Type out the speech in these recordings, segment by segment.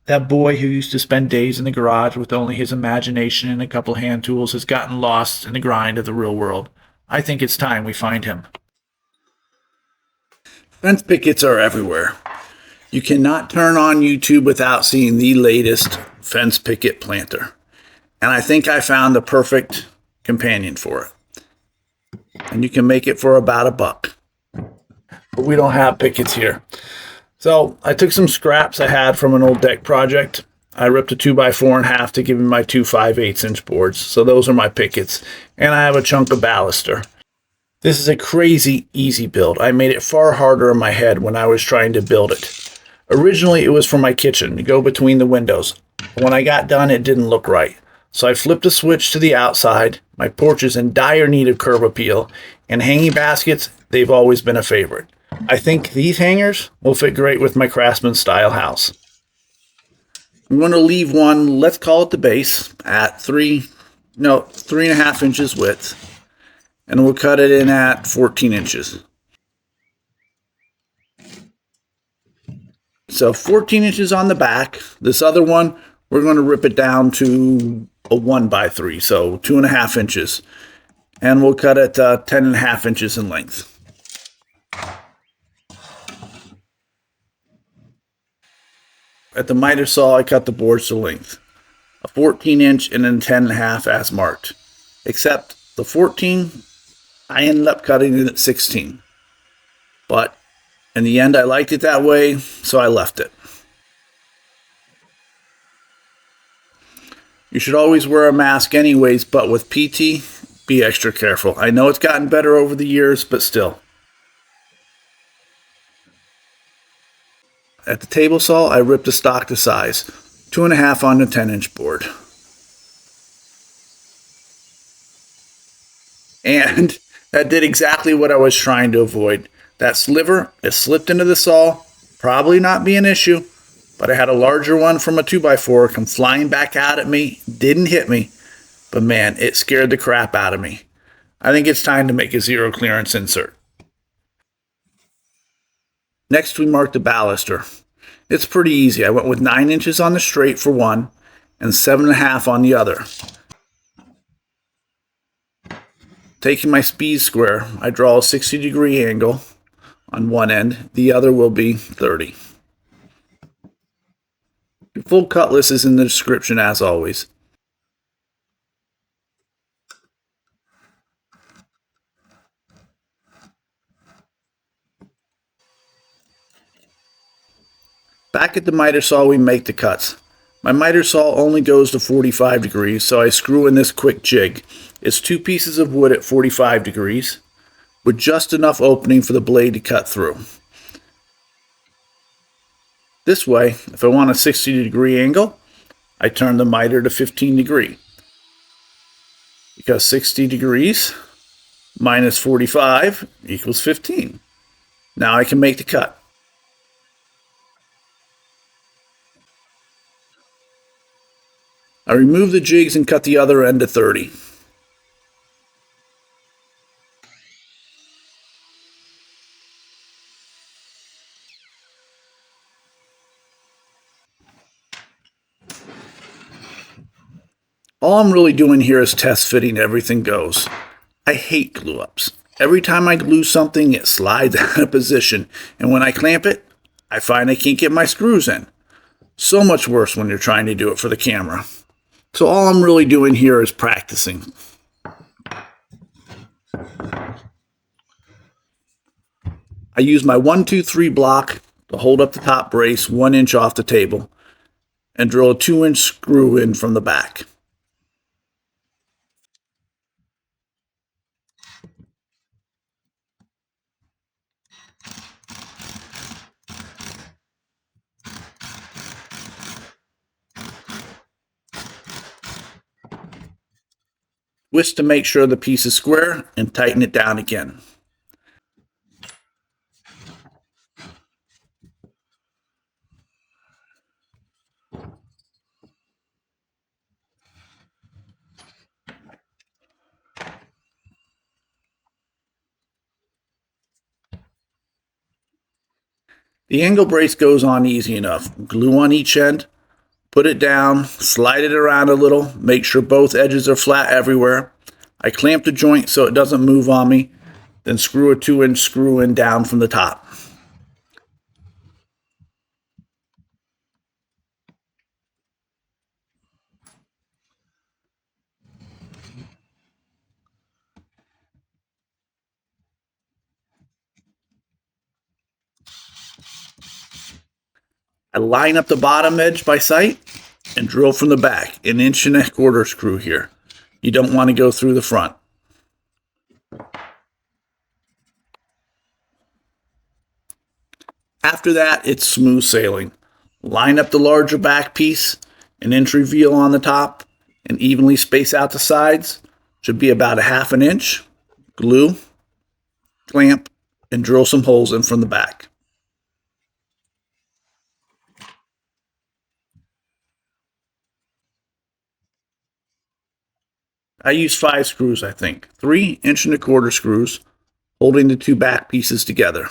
That boy who used to spend days in the garage with only his imagination and a couple hand tools has gotten lost in the grind of the real world. I think it's time we find him. Fence pickets are everywhere. You cannot turn on YouTube without seeing the latest fence picket planter. And I think I found the perfect companion for it. And you can make it for about $1. But we don't have pickets here. So I took some scraps I had from an old deck project. I ripped a 2x4 in half to give me my two 5/8" boards. So those are my pickets. And I have a chunk of baluster. This is a crazy easy build. I made it far harder in my head when I was trying to build it. Originally, it was for my kitchen to go between the windows. When I got done, it didn't look right. So I flipped a switch to the outside. My porch is in dire need of curb appeal, and hanging baskets, they've always been a favorite. I think these hangers will fit great with my craftsman style house. I'm going to leave one, let's call it the base, at 3.5 inches width. And we'll cut it in at 14 inches. So 14 inches on the back. This other one, we're going to rip it down to a 1x3, so 2.5 inches. And we'll cut it 10.5 inches in length. At the miter saw, I cut the boards to length. A 14-inch and then 10.5 as marked. Except the 14, I ended up cutting it at 16. But in the end, I liked it that way, so I left it. You should always wear a mask anyways, but with PT, be extra careful. I know it's gotten better over the years, but still. At the table saw, I ripped the stock to size, 2.5 on the 10-inch board. And that did exactly what I was trying to avoid. That sliver, it slipped into the saw, probably not be an issue, but I had a larger one from a 2x4 come flying back out at me, didn't hit me, but man, it scared the crap out of me. I think it's time to make a zero clearance insert. Next, we marked the baluster. It's pretty easy. I went with 9 inches on the straight for one and 7.5 on the other. Taking my speed square, I draw a 60-degree angle on one end. The other will be 30. The full cut list is in the description as always. Back at the miter saw, we make the cuts. My miter saw only goes to 45 degrees, so I screw in this quick jig. It's 2 pieces of wood at 45 degrees, with just enough opening for the blade to cut through. This way, if I want a 60-degree angle, I turn the miter to 15 degree. Because 60 degrees minus 45 equals 15. Now I can make the cut. I remove the jigs and cut the other end to 30. All I'm really doing here is test fitting everything goes. I hate glue ups. Every time I glue something, it slides out of position, and when I clamp it, I find I can't get my screws in. So much worse when you're trying to do it for the camera. So all I'm really doing here is practicing. I use my 1-2-3 block to hold up the top brace 1 inch off the table and drill a 2-inch screw in from the back. Twist to make sure the piece is square and tighten it down again. The angle brace goes on easy enough. Glue on each end, Put it down, slide it around a little, make sure both edges are flat everywhere. I clamp the joint so it doesn't move on me, then screw a 2-inch screw in down from the top. I line up the bottom edge by sight and drill from the back, 1.25 screw here. You don't want to go through the front. After that, it's smooth sailing. Line up the larger back piece, 1-inch reveal on the top, and evenly space out the sides. Should be about 1/2 inch. Glue, clamp, and drill some holes in from the back. I use 5 screws, I think. 3 1/4 inch screws holding the 2 back pieces together.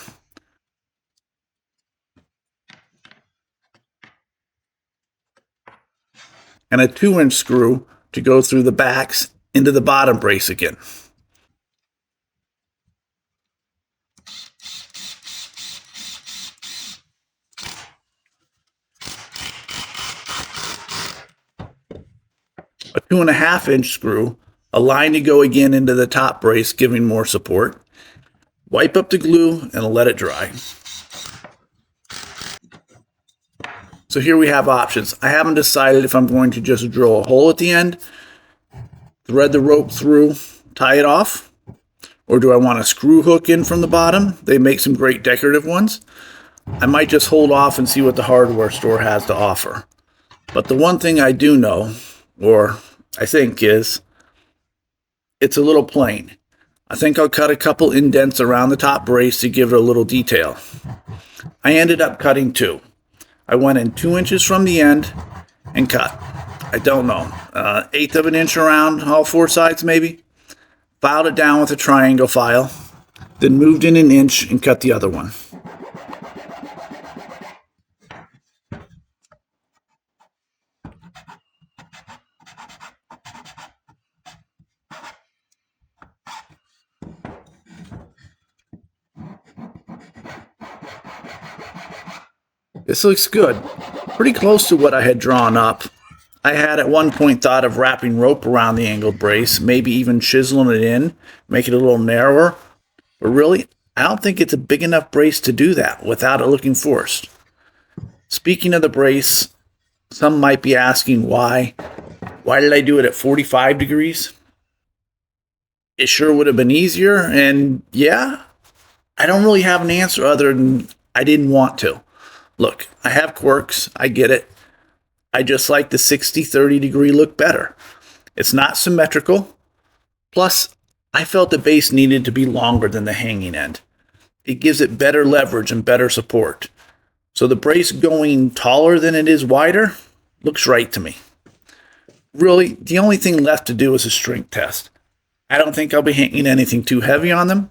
And a 2-inch screw to go through the backs into the bottom brace again. A 2.5-inch screw, a line to go again into the top brace, giving more support. Wipe up the glue and let it dry. So here we have options. I haven't decided if I'm going to just drill a hole at the end, thread the rope through, tie it off, or do I want a screw hook in from the bottom? They make some great decorative ones. I might just hold off and see what the hardware store has to offer. But the one thing I do know, or I think, is it's a little plain. I think I'll cut a couple indents around the top brace to give it a little detail. I ended up cutting 2. I went in 2 inches from the end and cut. I don't know, 1/8 of an inch around all 4 sides maybe. Filed it down with a triangle file, then moved in 1 inch and cut the other one. This looks good. Pretty close to what I had drawn up. I had at one point thought of wrapping rope around the angled brace, maybe even chiseling it in, make it a little narrower. But really, I don't think it's a big enough brace to do that without it looking forced. Speaking of the brace, some might be asking why. Why did I do it at 45 degrees? It sure would have been easier, and yeah, I don't really have an answer other than I didn't want to. Look, I have quirks, I get it. I just like the 60-30 degree look better. It's not symmetrical. Plus, I felt the base needed to be longer than the hanging end. It gives it better leverage and better support. So the brace going taller than it is wider looks right to me. Really, the only thing left to do is a strength test. I don't think I'll be hanging anything too heavy on them.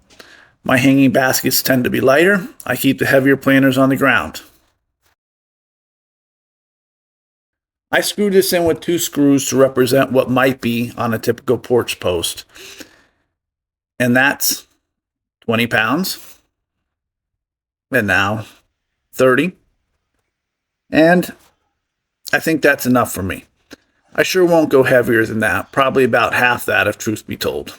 My hanging baskets tend to be lighter. I keep the heavier planters on the ground. I screwed this in with 2 screws to represent what might be on a typical porch post. And that's 20 pounds. And now 30. And I think that's enough for me. I sure won't go heavier than that. Probably about half that, if truth be told.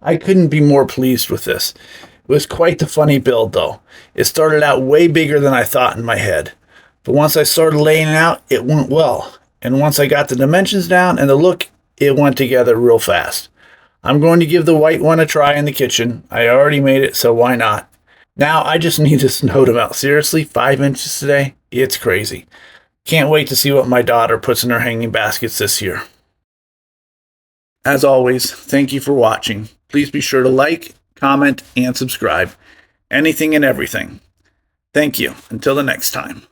I couldn't be more pleased with this. It was quite the funny build, though. It started out way bigger than I thought in my head. But once I started laying it out, it went well. And once I got the dimensions down and the look, it went together real fast. I'm going to give the white one a try in the kitchen. I already made it, so why not? Now I just need to snow them out. Seriously, 5 inches today? It's crazy. Can't wait to see what my daughter puts in her hanging baskets this year. As always, thank you for watching. Please be sure to like, comment, and subscribe. Anything and everything. Thank you. Until the next time.